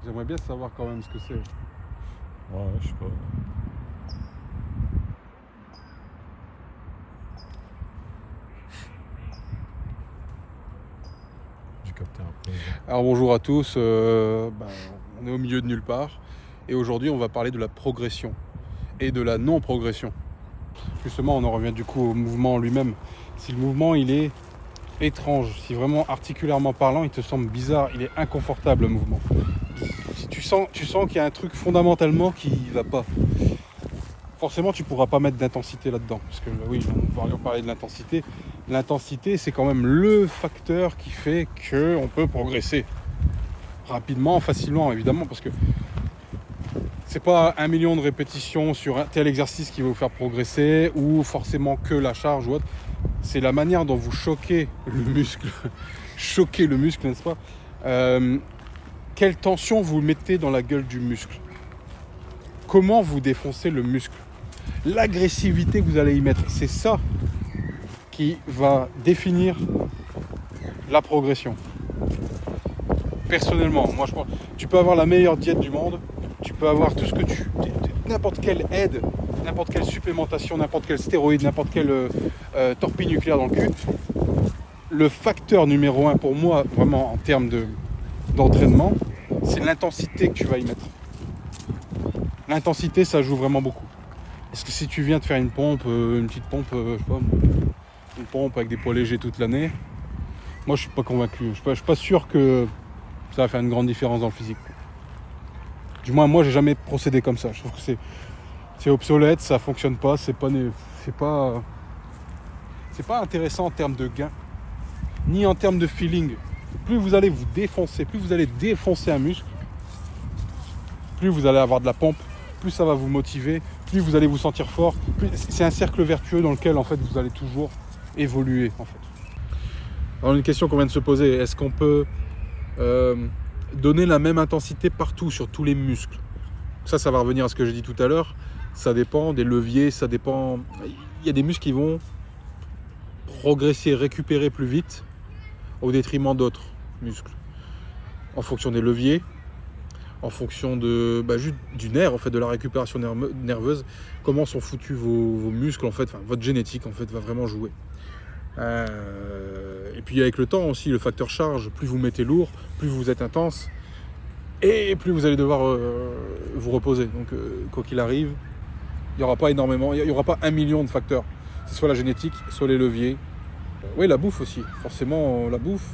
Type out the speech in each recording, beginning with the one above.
J'aimerais bien savoir quand même ce que c'est. Ouais, je sais pas. J'ai capté après. Alors bonjour à tous, on est au milieu de nulle part et aujourd'hui on va parler de la progression et de la non-progression. Justement on en revient du coup au mouvement lui-même. Si le mouvement il est étrange, si vraiment articulairement parlant il te semble bizarre, il est inconfortable le mouvement. Si tu sens qu'il y a un truc fondamentalement qui va pas, forcément tu pourras pas mettre d'intensité là-dedans. Parce que oui, on parlait de l'intensité. L'intensité c'est quand même le facteur qui fait qu'on peut progresser. Rapidement, facilement évidemment, parce que c'est pas 1 million de répétitions sur un tel exercice qui va vous faire progresser ou forcément que la charge ou autre. C'est la manière dont vous choquez le muscle, choquez le muscle, n'est-ce pas, quelle tension vous mettez dans la gueule du muscle, comment vous défoncez le muscle, l'agressivité que vous allez y mettre, c'est ça qui va définir la progression. Personnellement, moi je pense, tu peux avoir la meilleure diète du monde, tu peux avoir tout ce que n'importe quelle aide, n'importe quelle supplémentation, n'importe quel stéroïde, n'importe quelle torpille nucléaire dans le cul. Le facteur numéro 1 pour moi, vraiment en termes d'entraînement, c'est l'intensité que tu vas y mettre. L'intensité, ça joue vraiment beaucoup. Parce que si tu viens de faire une pompe, une petite pompe, je sais pas, une pompe avec des poids légers toute l'année, moi je suis pas convaincu. Je suis pas sûr que ça va faire une grande différence dans le physique. Du moins, moi, j'ai jamais procédé comme ça. Je trouve que c'est obsolète, ça fonctionne pas, c'est pas intéressant en termes de gain, ni en termes de feeling. Plus vous allez vous défoncer, plus vous allez défoncer un muscle, plus vous allez avoir de la pompe, plus ça va vous motiver, plus vous allez vous sentir fort. C'est un cercle vertueux dans lequel, en fait, vous allez toujours évoluer, en fait. Alors, une question qu'on vient de se poser, est-ce qu'on peut donner la même intensité partout sur tous les muscles? Ça va revenir à ce que j'ai dit tout à l'heure. Ça dépend des leviers, ça dépend. Il y a des muscles qui vont progresser, récupérer plus vite au détriment d'autres muscles. En fonction des leviers, en fonction juste du nerf, en fait, de la récupération nerveuse, comment sont foutus vos muscles, en fait, enfin, votre génétique, en fait, va vraiment jouer. Et puis avec le temps aussi, le facteur charge, plus vous mettez lourd, plus vous êtes intense, et plus vous allez devoir vous reposer. Donc quoi qu'il arrive, il n'y aura pas énormément, il n'y aura pas 1 million de facteurs. C'est soit la génétique, soit les leviers. Oui, la bouffe aussi, forcément la bouffe,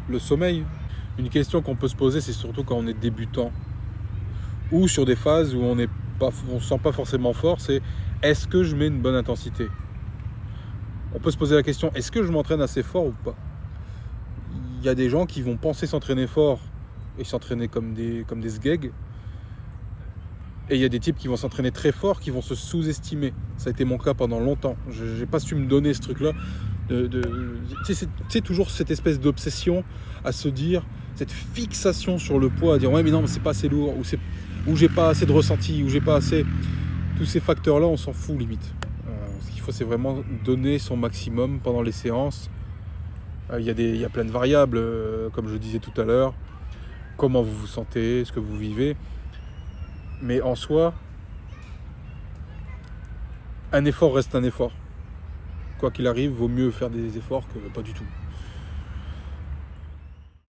le sommeil. Une question qu'on peut se poser, c'est surtout quand on est débutant, ou sur des phases où on ne se sent pas forcément fort, c'est est-ce que je mets une bonne intensité? On peut se poser la question, est-ce que je m'entraîne assez fort ou pas? Il y a des gens qui vont penser s'entraîner fort et s'entraîner comme des sgegs. Et il y a des types qui vont s'entraîner très fort, qui vont se sous-estimer. Ça a été mon cas pendant longtemps. Je n'ai pas su me donner ce truc-là. C'est toujours cette espèce d'obsession à se dire, cette fixation sur le poids, à dire ouais mais non mais c'est pas assez lourd, ou j'ai pas assez de ressenti, ou j'ai pas assez... Tous ces facteurs-là, on s'en fout limite. Ce qu'il faut, c'est vraiment donner son maximum pendant les séances. Il y a plein de variables, comme je disais tout à l'heure. Comment vous vous sentez, ce que vous vivez. Mais en soi, un effort reste un effort. Quoi qu'il arrive, vaut mieux faire des efforts que pas du tout.